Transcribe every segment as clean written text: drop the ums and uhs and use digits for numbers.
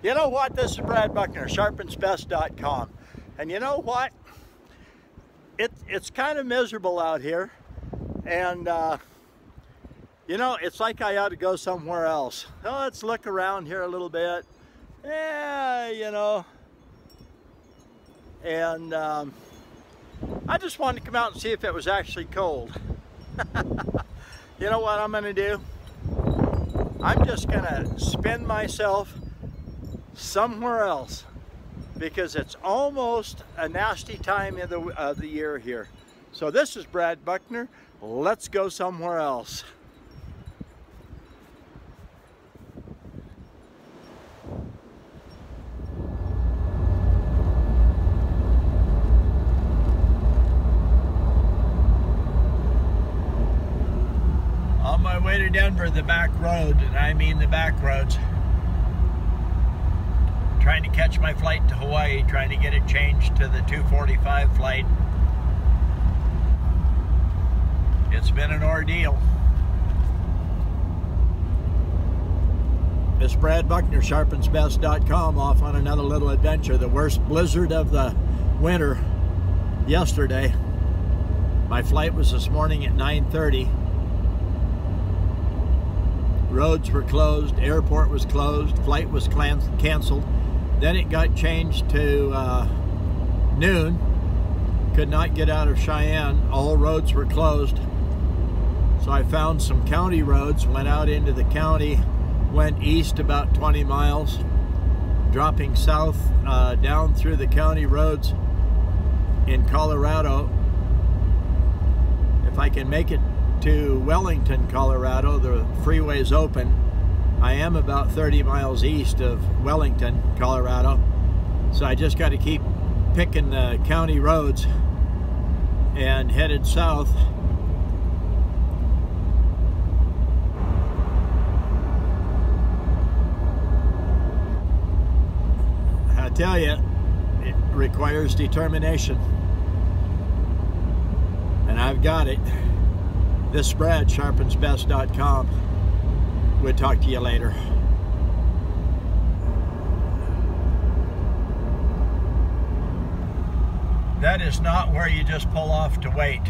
You know what? This is Brad Buckner, sharpensbest.com. And you know what? It's kind of miserable out here. And, you know, it's like I ought to go somewhere else. Oh, let's look around here a little bit. Yeah, you know. And I just wanted to come out and see if it was actually cold. You know what I'm going to do? I'm just going to spin myself somewhere else because it's almost a nasty time of the year here. So this is Brad Buckner. Let's go somewhere else. On my way to Denver, the back road, and I mean the back roads. Trying to catch my flight to Hawaii, trying to get it changed to the 2:45 flight. It's been an ordeal. It's Brad Buckner, sharpensbest.com, off on another little adventure. The worst blizzard of the winter yesterday. My flight was this morning at 9:30. Roads were closed, airport was closed, flight was canceled. Then it got changed to noon. Could not get out of Cheyenne. All roads were closed. So I found some county roads, went out into the county, went east about 20 miles, dropping south down through the county roads in Colorado. If I can make it to Wellington, Colorado, the freeway's open. I am about 30 miles east of Wellington, Colorado. So I just got to keep picking the county roads and headed south. I tell you, it requires determination. And I've got it. This is Brad, sharpensbest.com. We'll talk to you later. That is not where you just pull off to wait.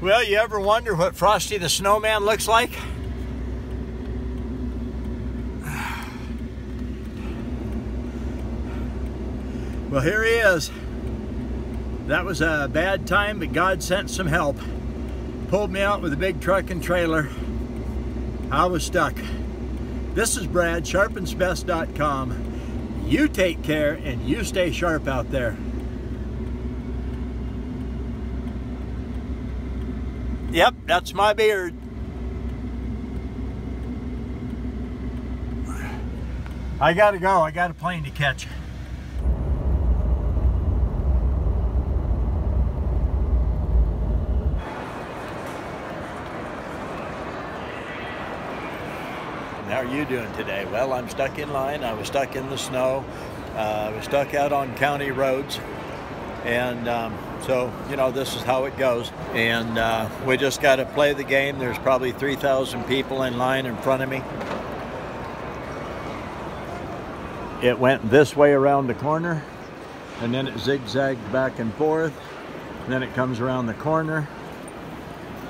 Well, you ever wonder what Frosty the Snowman looks like? Well, here he is. That was a bad time, but God sent some help. Pulled me out with a big truck and trailer. I was stuck. This is Brad, sharpensbest.com. You take care and you stay sharp out there. Yep, that's my beard. I gotta go. I got a plane to catch. How are you doing today? Well, I'm stuck in line. I was stuck in the snow. I was stuck out on county roads. And so, you know, this is how it goes. And we just got to play the game. There's probably 3,000 people in line in front of me. It went this way around the corner, and then it zigzagged back and forth. And then it comes around the corner,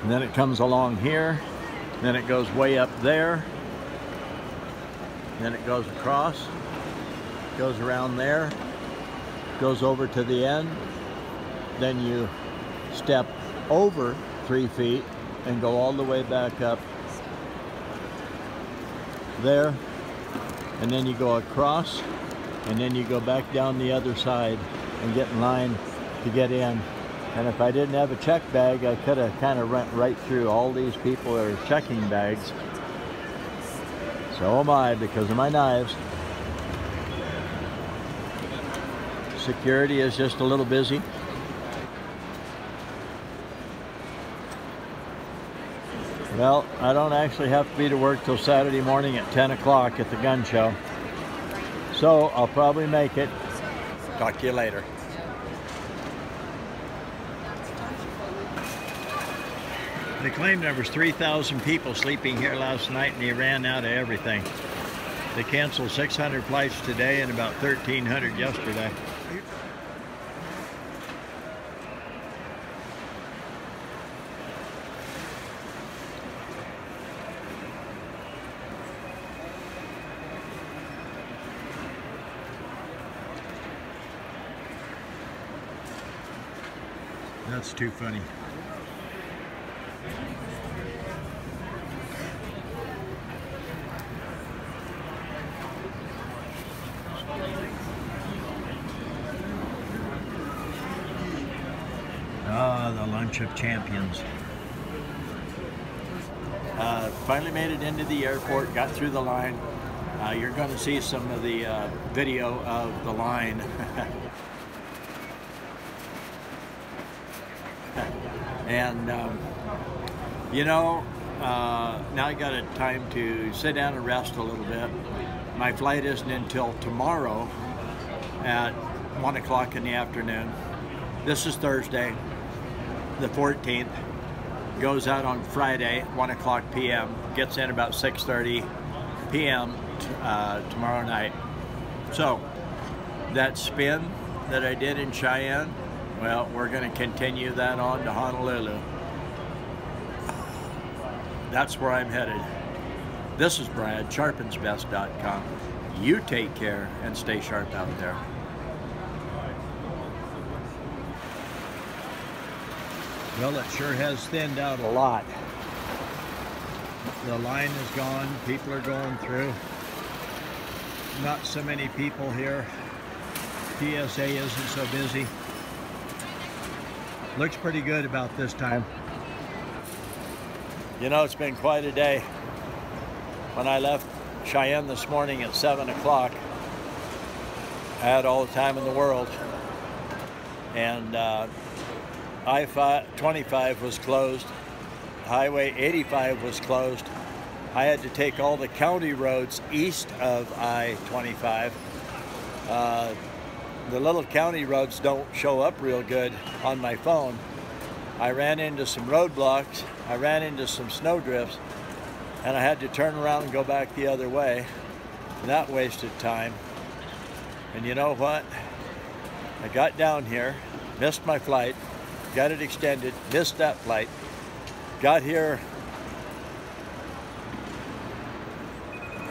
and then it comes along here. And then it goes way up there. And then it goes across, goes around there, goes over to the end. Then you step over 3 feet and go all the way back up there, and then you go across, and then you go back down the other side and get in line to get in. And if I didn't have a check bag, I could have kind of went right through. All these people are checking bags. So am I, because of my knives. Security is just a little busy. Well, I don't actually have to be to work till Saturday morning at 10 o'clock at the gun show. So I'll probably make it. Talk to you later. They claimed there was 3,000 people sleeping here last night and they ran out of everything. They canceled 600 flights today and about 1,300 yesterday. That's too funny. Ah, the lunch of champions. Finally made it into the airport, got through the line. You're going to see some of the video of the line. And you know, now I got a time to sit down and rest a little bit. My flight isn't until tomorrow at 1 o'clock in the afternoon. This is Thursday, the 14th. Goes out on Friday, 1 o'clock p.m. Gets in about 6:30 p.m. Tomorrow night. So that spin that I did in Cheyenne, well, we're going to continue that on to Honolulu. That's where I'm headed. This is Brad, sharpensbest.com. You take care and stay sharp out there. Well, it sure has thinned out a lot. The line is gone. People are going through. Not so many people here. TSA isn't so busy. Looks pretty good about this time. You know, it's been quite a day. When I left Cheyenne this morning at 7 o'clock, I had all the time in the world. And I-25 was closed. Highway 85 was closed. I had to take all the county roads east of I-25. The little county roads don't show up real good on my phone. I ran into some roadblocks, I ran into some snowdrifts, and I had to turn around and go back the other way. And that wasted time. And you know what? I got down here, missed my flight, got it extended, missed that flight, got here,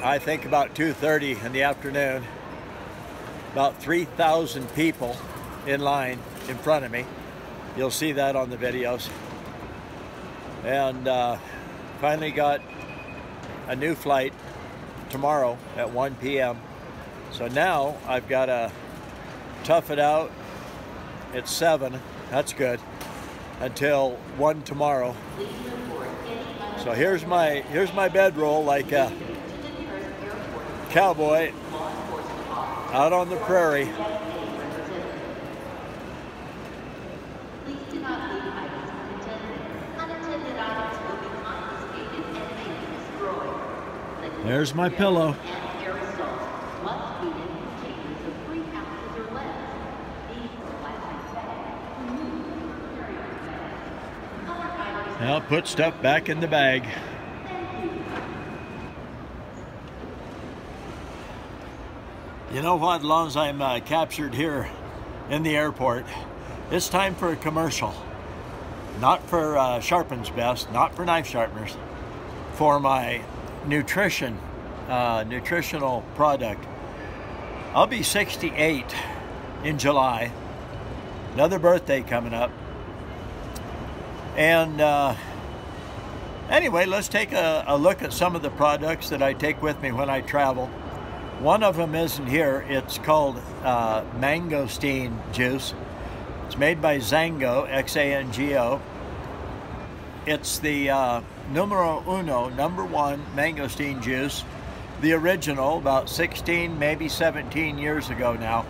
I think about 2:30 in the afternoon. About 3,000 people in line in front of me. You'll see that on the videos. And finally got a new flight tomorrow at 1 p.m. So now I've got to tough it out. It's 7, that's good, until 1 tomorrow. So here's my bedroll like a cowboy out on the prairie. There's my pillow. Now put stuff back in the bag. You know what, as long as I'm captured here in the airport, it's time for a commercial. Not for Sharpens Best, not for knife sharpeners, for my nutritional product. I'll be 68 in July, another birthday coming up. And anyway, let's take a look at some of the products that I take with me when I travel. One of them isn't here. It's called mangosteen juice. It's made by Zango, X-A-N-G-O. It's the numero uno, #1 mangosteen juice. The original, about 16, maybe 17 years ago now.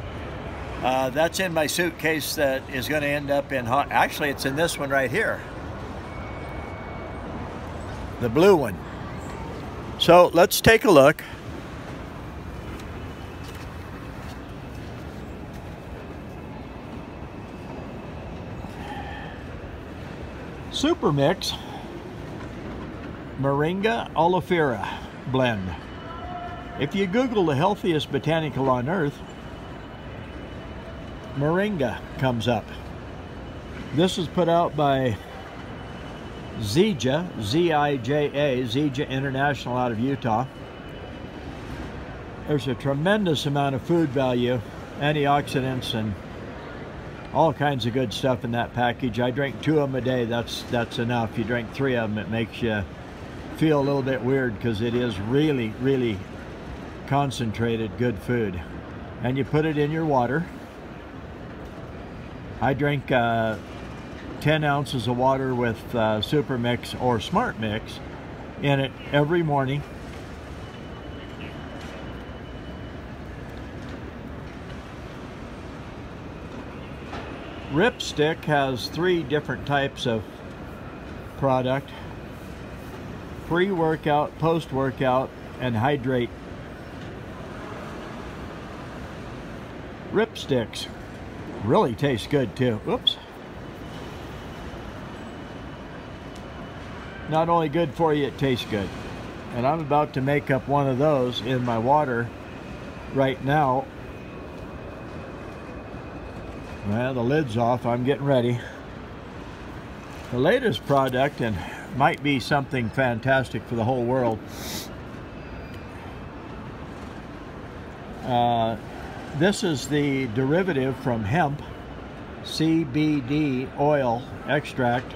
That's in my suitcase that is going to end up in actually it's in this one right here, the blue one. So let's take a look. Super Mix Moringa Oleifera blend. If you Google the healthiest botanical on earth, Moringa comes up. This is put out by Zija, Z-I-J-A, Zija International out of Utah. There's a tremendous amount of food value, antioxidants, and all kinds of good stuff in that package. I drink 2 of them a day. That's enough. You drink 3 of them, it makes you feel a little bit weird because it is really, really concentrated good food. And you put it in your water. I drink 10 ounces of water with Super Mix or Smart Mix in it every morning. Ripstick has 3 different types of product: pre-workout, post-workout, and hydrate. Ripsticks really taste good too. Whoops. Not only good for you, it tastes good. And I'm about to make up one of those in my water right now. Well, the lid's off. I'm getting ready. The latest product, and might be something fantastic for the whole world. This is the derivative from hemp, CBD oil extract.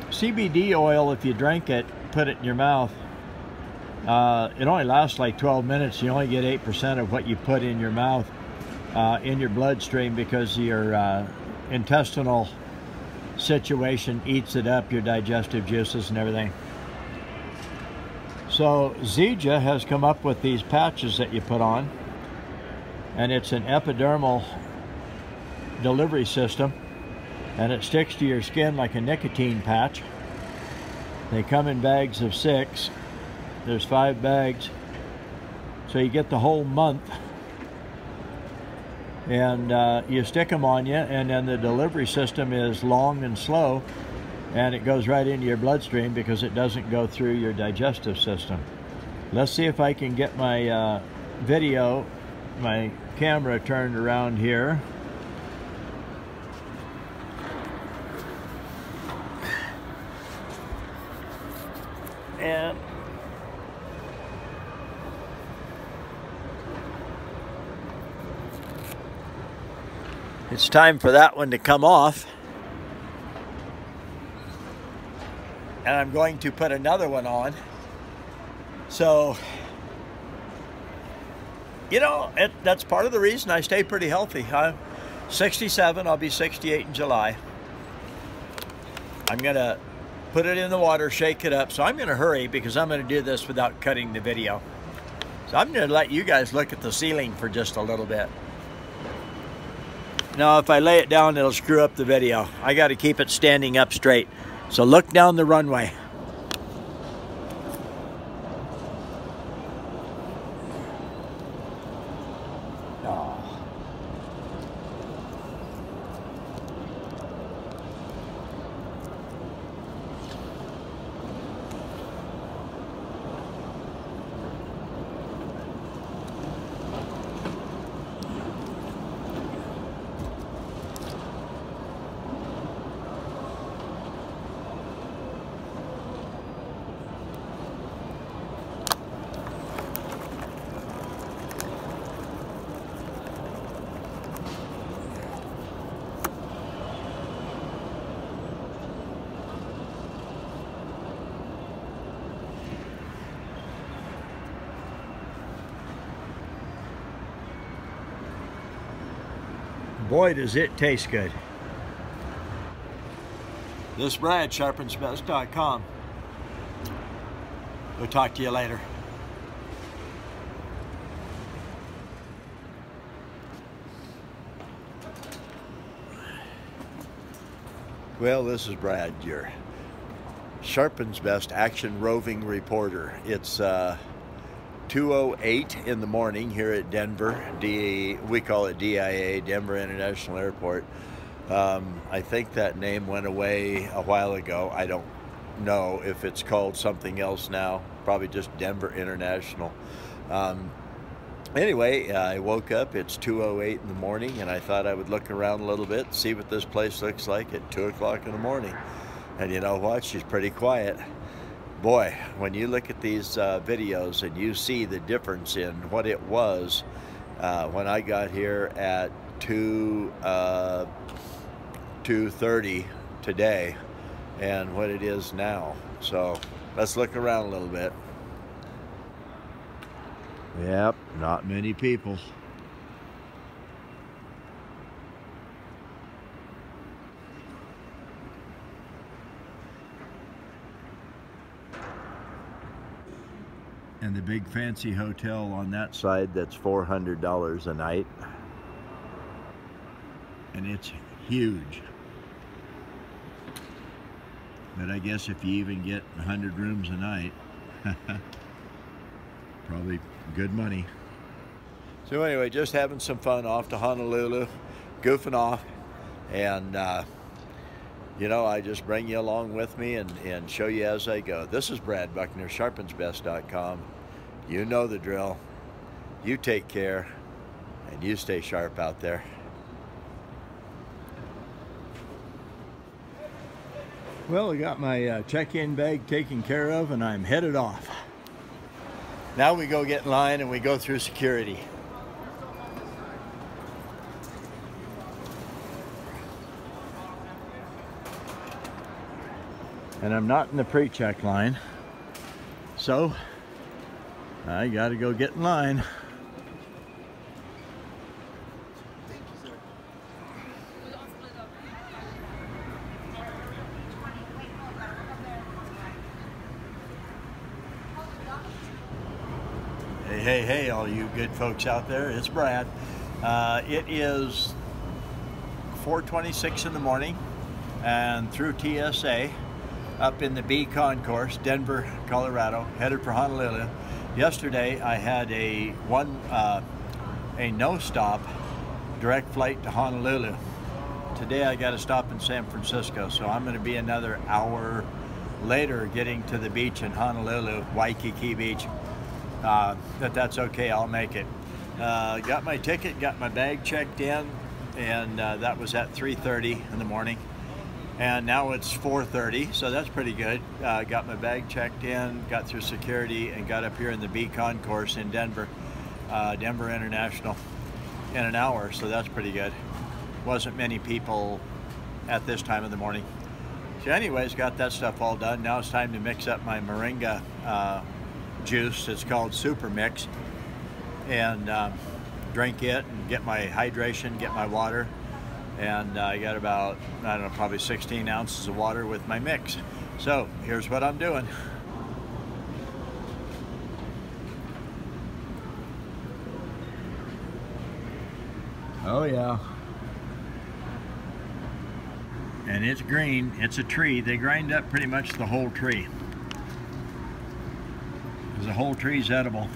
CBD oil, if you drink it, put it in your mouth, it only lasts like 12 minutes. You only get 8% of what you put in your mouth in your bloodstream because your intestinal situation eats it up, your digestive juices and everything. So Zija has come up with these patches that you put on, and it's an epidermal delivery system, and it sticks to your skin like a nicotine patch. They come in bags of 6. There's 5 bags, so you get the whole month, and you stick them on you, and then the delivery system is long and slow, and it goes right into your bloodstream because it doesn't go through your digestive system. Let's see if I can get my video, my camera turned around here. And it's time for that one to come off. And I'm going to put another one on. So, you know, that's part of the reason I stay pretty healthy. I'm 67, I'll be 68 in July. I'm gonna put it in the water, shake it up. So I'm gonna hurry because I'm gonna do this without cutting the video. So I'm gonna let you guys look at the ceiling for just a little bit. Now, if I lay it down, it'll screw up the video. I gotta keep it standing up straight. So look down the runway. Boy, does it taste good. This is Brad, sharpensbest.com. We'll talk to you later. Well, this is Brad, your Sharpens best action roving reporter. It's 2:08 in the morning here at Denver. We call it DIA, Denver International Airport. I think that name went away a while ago. I don't know if it's called something else now. Probably just Denver International. Anyway, I woke up. It's 2:08 in the morning, and I thought I would look around a little bit, see what this place looks like at 2 o'clock in the morning. And you know what? She's pretty quiet. Boy, when you look at these videos and you see the difference in what it was when I got here at 2:30 today and what it is now. So let's look around a little bit. Yep, not many people. And the big fancy hotel on that side, that's $400 a night. And it's huge. But I guess if you even get 100 rooms a night, probably good money. So anyway, just having some fun off to Honolulu, goofing off, and you know, I just bring you along with me and show you as I go. This is Brad Buckner, sharpensbest.com. You know the drill. You take care, and you stay sharp out there. Well, I got my check-in bag taken care of, and I'm headed off. Now we go get in line and we go through security. And I'm not in the pre-check line, so I gotta go get in line. Hey, all you good folks out there, it's Brad. It is 4:26 in the morning and through TSA up in the B concourse, Denver, Colorado, headed for Honolulu. Yesterday I had a no-stop direct flight to Honolulu. Today I got to stop in San Francisco, so I'm going to be another hour later getting to the beach in Honolulu, Waikiki Beach. That's okay, I'll make it. Got my ticket, got my bag checked in, and that was at 3:30 in the morning. And now it's 4:30, so that's pretty good. Got my bag checked in, got through security, and got up here in the B concourse in Denver, Denver International, in an hour, so that's pretty good. Wasn't many people at this time of the morning. So anyways, got that stuff all done. Now it's time to mix up my Moringa juice. It's called Super Mix, and drink it and get my hydration, get my water, and I got about, I don't know, probably 16 ounces of water with my mix. So here's what I'm doing. Oh yeah. And it's green, it's a tree. They grind up pretty much the whole tree. The whole tree's edible.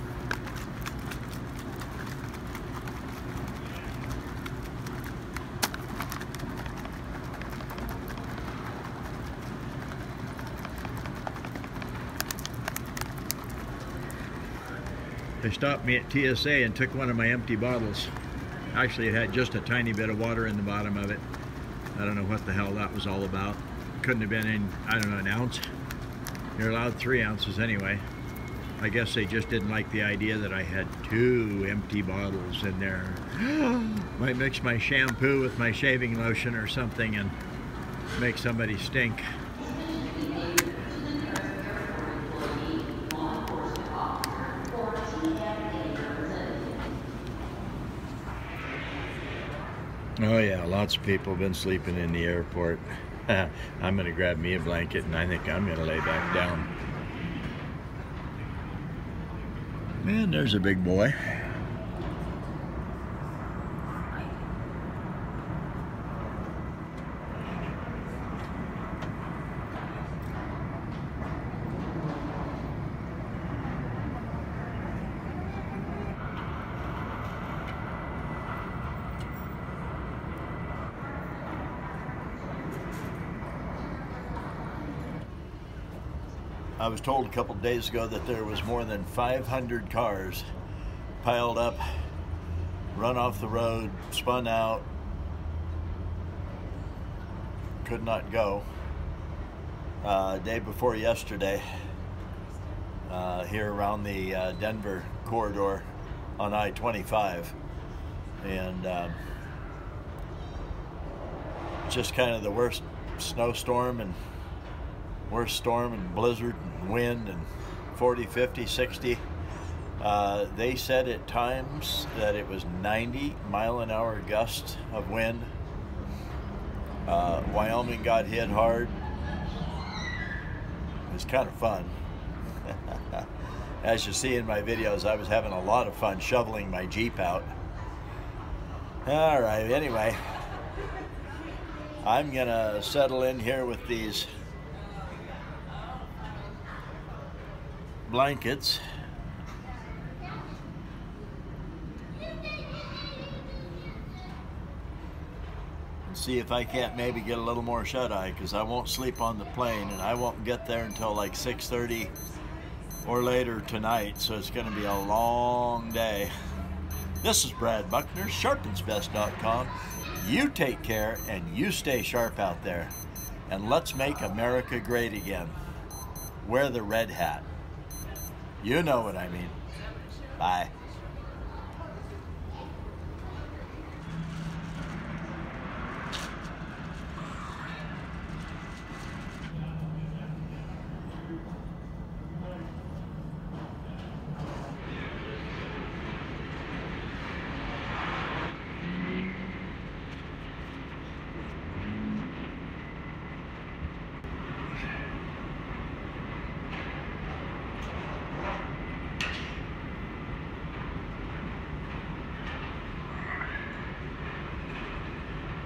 They stopped me at TSA and took one of my empty bottles. Actually, it had just a tiny bit of water in the bottom of it. I don't know what the hell that was all about. Couldn't have been in, I don't know, an ounce. You're allowed 3 ounces anyway. I guess they just didn't like the idea that I had 2 empty bottles in there. Might mix my shampoo with my shaving lotion or something and make somebody stink. Oh yeah, lots of people have been sleeping in the airport. I'm gonna grab me a blanket and I think I'm gonna lay back down. And there's a big boy. I was told a couple of days ago that there was more than 500 cars piled up, run off the road, spun out, could not go. Day before yesterday, here around the Denver corridor on I-25, and just kind of the worst snowstorm and worst storm and blizzard and wind and 40, 50, 60. They said at times that it was 90-mile-an-hour gusts of wind. Wyoming got hit hard. It was kind of fun. As you see in my videos, I was having a lot of fun shoveling my Jeep out. All right, anyway, I'm gonna settle in here with these blankets. And see if I can't maybe get a little more shut-eye, because I won't sleep on the plane, and I won't get there until like 6:30 or later tonight, so it's gonna be a long day. This is Brad Buckner, sharpensbest.com. You take care and you stay sharp out there. And let's make America great again. Wear the red hat. You know what I mean. Bye.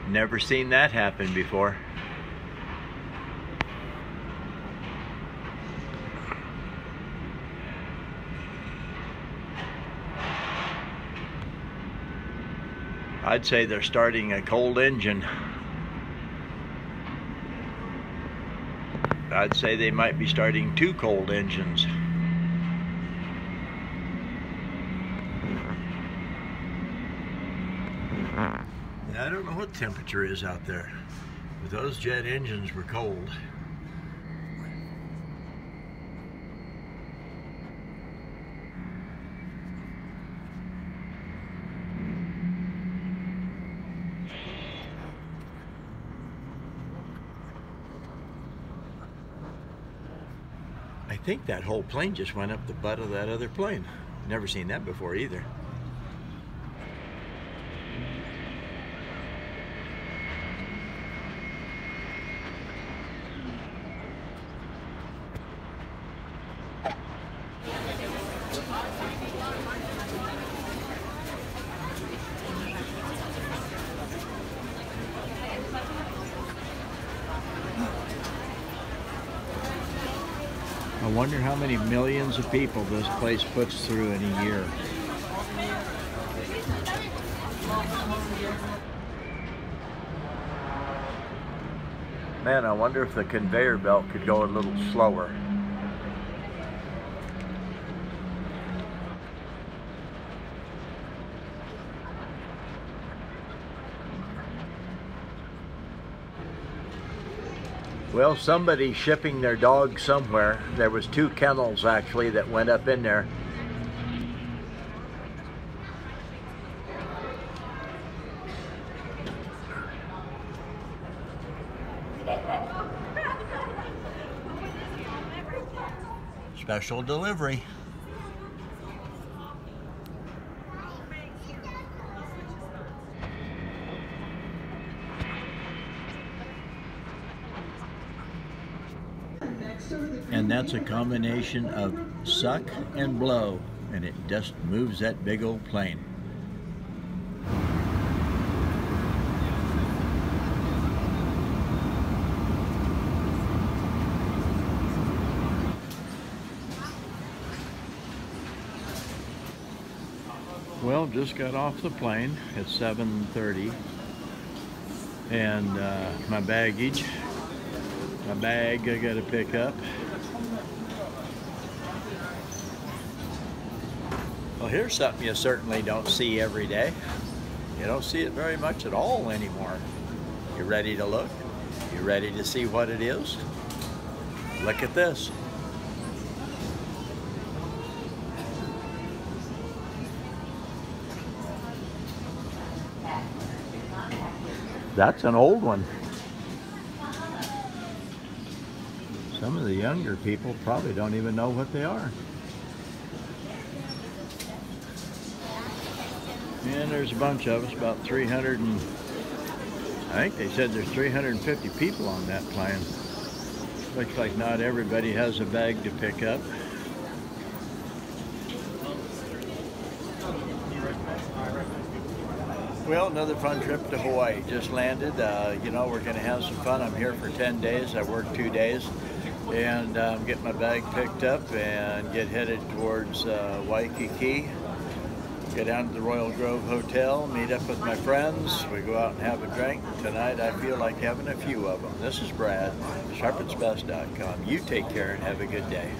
Never seen that happen before. I'd say they're starting a cold engine. I'd say they might be starting 2 cold engines. I don't know what the temperature is out there, but those jet engines were cold. I think that whole plane just went up the butt of that other plane. Never seen that before either. I wonder how many millions of people this place puts through in a year. Man, I wonder if the conveyor belt could go a little slower. Well, somebody's shipping their dog somewhere. There was 2 kennels actually that went up in there. Special delivery. And that's a combination of suck and blow, and it just moves that big old plane. Well, just got off the plane at 7:30, and my bag I got to pick up. here's something you certainly don't see every day. You don't see it very much at all anymore. You ready to look? You ready to see what it is? Look at this. That's an old one. Some of the younger people probably don't even know what they are. And there's a bunch of us, about 300 and I think they said there's 350 people on that plane. Looks like not everybody has a bag to pick up. Well, another fun trip to Hawaii. Just landed. You know, we're going to have some fun. I'm here for 10 days. I work 2 days. And get my bag picked up and get headed towards Waikiki. Go down to the Royal Grove Hotel, meet up with my friends. We go out and have a drink. Tonight I feel like having a few of them. This is Brad, sharpensbest.com. You take care and have a good day.